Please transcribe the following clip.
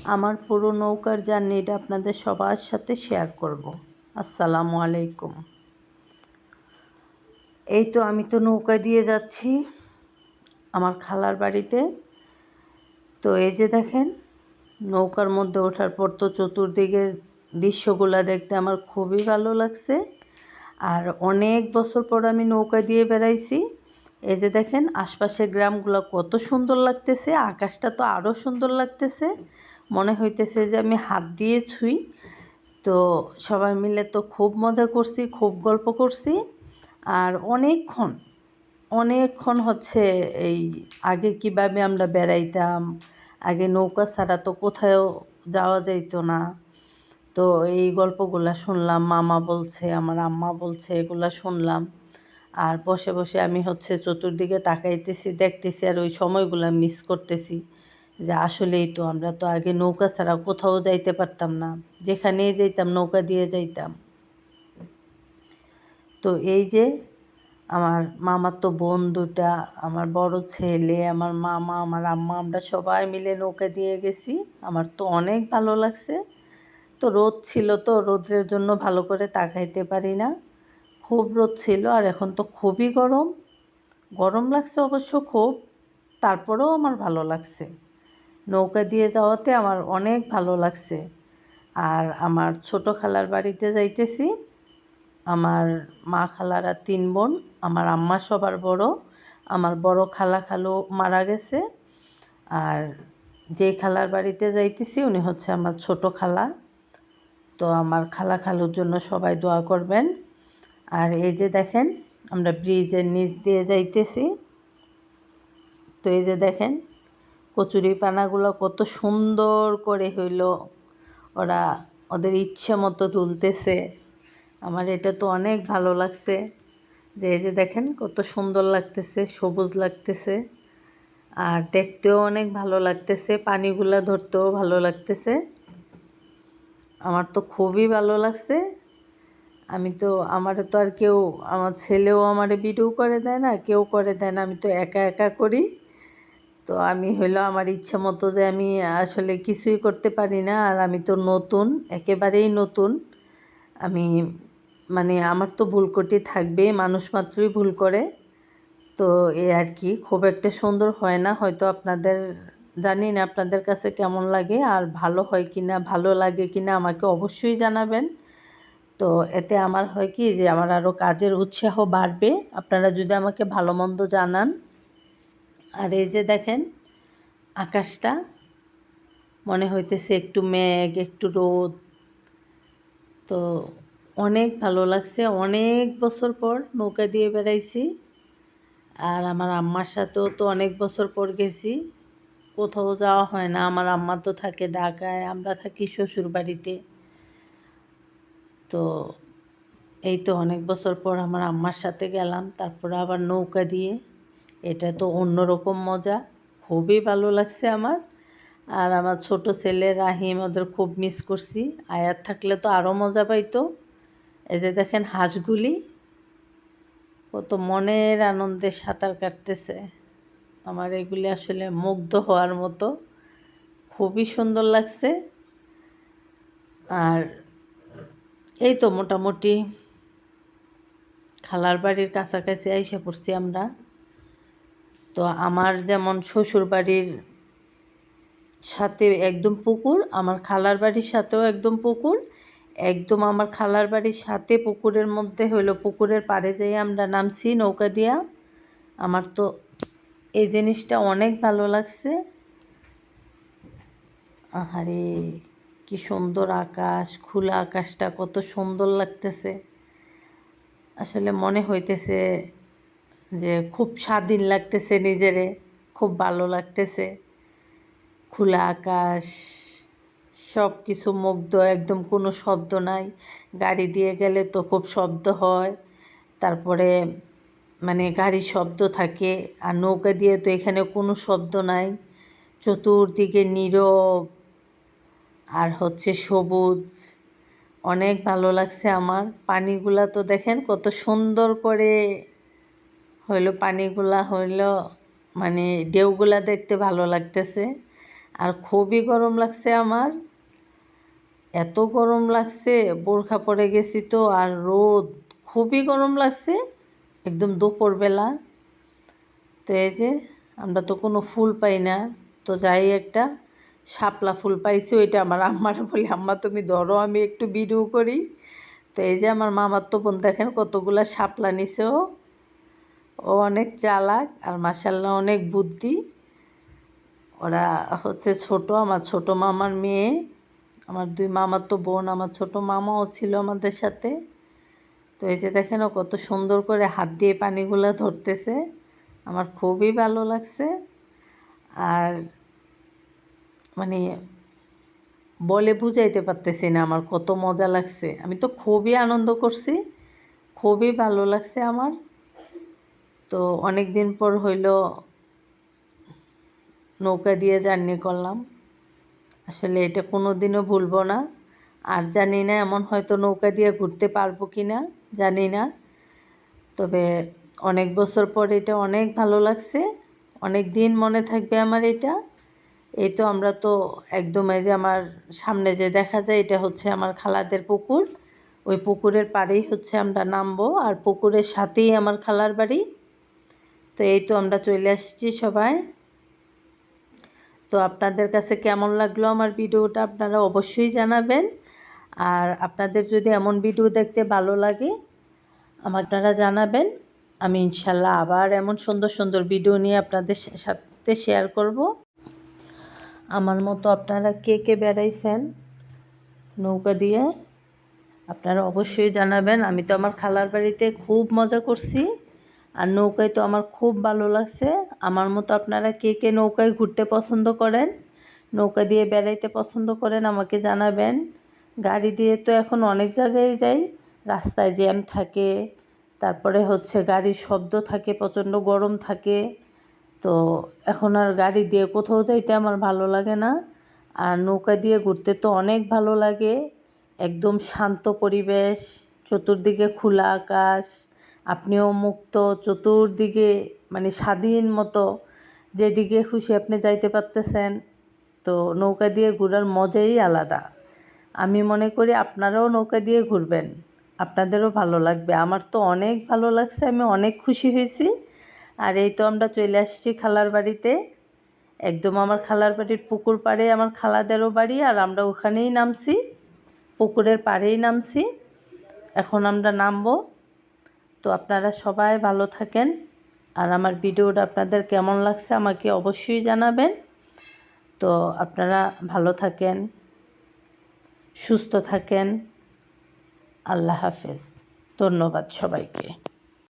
আমার পুরো নৌকার জার্নিটা আপনাদের সবার সাথে শেয়ার করব। আসসালামু আলাইকুম। এই তো আমি তো নৌকা দিয়ে যাচ্ছি আমার খালার বাড়িতে। তো এই যে দেখেন, নৌকার মধ্যে ওঠার পর তো চতুর্দিকের দৃশ্যগুলো দেখতে আমার খুবই ভালো লাগছে। আর অনেক বছর পর আমি নৌকা দিয়ে বেড়াইছি। এই যে দেখেন আশপাশের গ্রামগুলো কত সুন্দর লাগতেছে, আকাশটা তো আরও সুন্দর লাগতেছে, মনে হইতেছে যে আমি হাত দিয়ে ছুঁই। তো সবাই মিলে তো খুব মজা করছি, খুব গল্প করছি। আর অনেকক্ষণ হচ্ছে এই আগে কিভাবে আমরা বেড়াইতাম, আগে নৌকা ছাড়া তো কোথাও যাওয়া যাইতো না। তো এই গল্পগুলা শুনলাম, মামা বলছে, আমার আম্মা বলছে, এগুলা শুনলাম। আর বসে বসে আমি হচ্ছে চতুর্দিকে তাকাইতেছি, দেখতেছি, আর ওই সময়গুলা মিস করতেছি যে আসলেই তো আমরা তো আগে নৌকা ছাড়া কোথাও যাইতে পারতাম না, যেখানেই যাইতাম নৌকা দিয়ে যাইতাম। তো এই যে আমার মামার তো বোন দুটা, আমার বড় ছেলে, আমার মামা, আমার আম্মা, আমরা সবাই মিলে নৌকা দিয়ে গেছি। আমার তো অনেক ভালো লাগছে। তো রোদ ছিল, তো রোদের জন্য ভালো করে তাকাইতে পারি না, খুব রোদ ছিল। আর এখন তো খুবই গরম, গরম লাগছে অবশ্য খুব, তারপরেও আমার ভালো লাগছে। নৌকা দিয়ে যাওয়াতে আমার অনেক ভালো লাগছে। আর আমার ছোট খালার বাড়িতে যাইতেছি। আমার মা খালারা 3 বোন, আমার আম্মা সবার বড়। আমার বড় খালা খালু মারা গেছে। আর যে খালার বাড়িতে যাইতেছি উনি হচ্ছে আমার ছোট খালা। তো আমার খালা খালুর জন্য সবাই দোয়া করবেন। আর এই যে দেখেন আমরা ব্রিজের নিচ দিয়ে যাইতেছি। তো এই যে দেখেন কচুরি পানাগুলো কত সুন্দর করে হইল, ওরা ওদের ইচ্ছে মতো তুলতেছে। আমার এটা তো অনেক ভালো লাগছে যে এই যে দেখেন কত সুন্দর লাগতেছে, সবুজ লাগতেছে, আর দেখতেও অনেক ভালো লাগতেছে, পানিগুলা ধরতেও ভালো লাগতেছে। আমার তো খুবই ভালো লাগছে। আমি তো আমারে তো আর কেউ, আমার ছেলেও আমারে ভিডিও করে দেয় না, কেউ করে দেয় না, আমি তো একা একা করি। তো আমি হইলো আমার ইচ্ছে মতো যে আমি আসলে কিছুই করতে পারি না। আর আমি তো নতুন, একেবারেই নতুন। আমি মানে আমার তো ভুল ত্রুটি থাকবে, মানুষ মাত্রই ভুল করে। তো এই আর কি, খুব একটা সুন্দর হয় না হয়তো, আপনাদের জানি না আপনাদের কাছে কেমন লাগে, আর ভালো হয় কি না, ভালো লাগে কি না আমাকে অবশ্যই জানাবেন। তো এতে আমার হয় কি যে আমার আরও কাজের উৎসাহ বাড়বে আপনারা যদি আমাকে ভালো মন্দ জানান। আর এই যে দেখেন আকাশটা, মনে হইতেছে একটু মেঘ একটু রোদ। তো অনেক ভালো লাগছে, অনেক বছর পর নৌকা দিয়ে বেড়াইছি। আর আমার আম্মার সাথেও তো অনেক বছর পর গেছি, কোথাও যাওয়া হয় না। আমার আম্মা তো থাকে ঢাকায়, আমরা থাকি শ্বশুর বাড়িতে। তো এই তো অনেক বছর পর আমার আম্মার সাথে গেলাম, তারপরে আবার নৌকা দিয়ে। এটা তো অন্যরকম মজা, খুবই ভালো লাগছে আমার। আর আমার ছোট ছেলে রাহিম, ওদের খুব মিস করছি। আয়াত থাকলে তো আরও মজা পাইতো। এই যে দেখেন হাঁসগুলি কত মনের আনন্দে সাঁতার কাটতেছে, আমার এগুলি আসলে মুগ্ধ হওয়ার মতো, খুবই সুন্দর লাগছে। আর এই তো মোটামুটি খালার বাড়ির কাছাকাছি আইসা পড়ছি আমরা। তো আমার যেমন শ্বশুর বাড়ির সাথে একদম পুকুর, আমার খালার বাড়ির সাথেও একদম পুকুর। একদম আমার খালার বাড়ির সাথে পুকুরের মধ্যে হইলো, পুকুরের পাড়ে যেয়ে আমরা নামছি নৌকা দিয়া। আমার তো এই জিনিসটা অনেক ভালো লাগছে। আহারে কি সুন্দর আকাশ, খোলা আকাশটা কত সুন্দর লাগতেছে। আসলে মনে হইতেছে যে খুব স্বাধীন লাগতেছে নিজেরে, খুব ভালো লাগতেছে। খোলা আকাশ, সব কিছু মুগ্ধ, একদম কোনো শব্দ নাই। গাড়ি দিয়ে গেলে তো খুব শব্দ হয়, তারপরে মানে গাড়ির শব্দ থাকে। আর নৌকা দিয়ে তো এখানে কোনো শব্দ নাই, চতুর্দিকে নীরব আর হচ্ছে সবুজ। অনেক ভালো লাগছে আমার। পানিগুলা তো দেখেন কত সুন্দর করে হইলো, পানিগুলা হইলো মানে ঢেউগুলা দেখতে ভালো লাগতেছে। আর খুবই গরম লাগছে আমার, এত গরম লাগছে, বোরখা পরে গেছি তো, আর রোদ, খুবই গরম লাগছে একদম দুপুরবেলা। তো এই যে আমরা তো কোনো ফুল পাই না, তো যাই একটা শাপলা ফুল পাইছি, ওইটা আমার আম্মার বলি, আম্মা তুমি ধরো আমি একটু ভিডিও করি। তো এই যে আমার মামার তো বোন দেখেন কতগুলা শাপলা নিছে, ও অনেক চালাক আর মাশাআল্লাহ অনেক বুদ্ধি। ওরা হচ্ছে ছোট, আমার ছোট মামার মেয়ে, আমার দুই মামার তো বোন, আমার ছোট মামাও ছিল আমাদের সাথে। তো এই যে দেখেন ও কত সুন্দর করে হাত দিয়ে পানিগুলো ধরতেছে, আমার খুবই ভালো লাগছে। আর মানে বলে বুঝাইতে পারতেছি না আমার কত মজা লাগছে, আমি তো খুবই আনন্দ করছি, খুবই ভালো লাগছে আমার। তো অনেক দিন পর হইল নৌকা দিয়ে জার্নি করলাম, আসলে এটা কোনো দিনও ভুলবো না। আর জানি না এমন হয়তো নৌকা দিয়ে ঘুরতে পারবো কি না, জানি না, তবে অনেক বছর পর এটা অনেক ভালো লাগছে, অনেক দিন মনে থাকবে আমার এটা। এই তো আমরা তো একদম এই যে আমার সামনে যে দেখা যায় এটা হচ্ছে আমার খালাদের পুকুর, ওই পুকুরের পাড়েই হচ্ছে আমরা নামবো, আর পুকুরের সাথেই আমার খালার বাড়ি। তো এই তো আমরা চলে আসছি সবাই। তো আপনাদের কাছে কেমন লাগলো আমার ভিডিওটা আপনারা অবশ্যই জানাবেন। আর আপনাদের যদি এমন ভিডিও দেখতে ভালো লাগে আপনারা জানাবেন, আমি ইনশাল্লাহ আবার এমন সুন্দর সুন্দর ভিডিও নিয়ে আপনাদের সাথে শেয়ার করব। আমার মতো আপনারা কে কে বেড়াইছেন নৌকা দিয়ে আপনারা অবশ্যই জানাবেন। আমি তো আমার খালার বাড়িতে খুব মজা করছি, আর নৌকায় তো আমার খুব ভালো লাগছে। আমার মতো আপনারা কে কে নৌকায় ঘুরতে পছন্দ করেন, নৌকা দিয়ে বেড়াইতে পছন্দ করেন আমাকে জানাবেন। গাড়ি দিয়ে তো এখন অনেক জায়গায় যাই, রাস্তায় জ্যাম থাকে, তারপরে হচ্ছে গাড়ির শব্দ থাকে, প্রচণ্ড গরম থাকে, তো এখন আর গাড়ি দিয়ে কোথাও যাইতে আমার ভালো লাগে না। আর নৌকা দিয়ে ঘুরতে তো অনেক ভালো লাগে, একদম শান্ত পরিবেশ, চতুর্দিকে খোলা আকাশ, আপনিও মুক্ত, চতুর্দিকে মানে স্বাধীন মতো যেদিকে খুশি আপনি যাইতে পারতেছেন। তো নৌকা দিয়ে ঘোরার মজাই আলাদা। আমি মনে করি আপনারাও নৌকা দিয়ে ঘুরবেন, আপনাদেরও ভালো লাগবে। আমার তো অনেক ভালো লাগছে, আমি অনেক খুশি হয়েছি। আর এই তো আমরা চলে আসছি খালার বাড়িতে, একদম আমার খালার বাড়ির পুকুর পাড়ে আমার খালাদেরও বাড়ি, আর আমরা ওখানেই নামছি, পুকুরের পাড়েই নামছি, এখন আমরা নামবো। তো আপনারা সবাই ভালো থাকেন, আর আমার ভিডিওটা আপনাদের কেমন লাগছে আমাকে অবশ্যই জানাবেন। তো আপনারা ভালো থাকেন, সুস্থ থাকেন, আল্লাহ হাফেজ, ধন্যবাদ সবাইকে।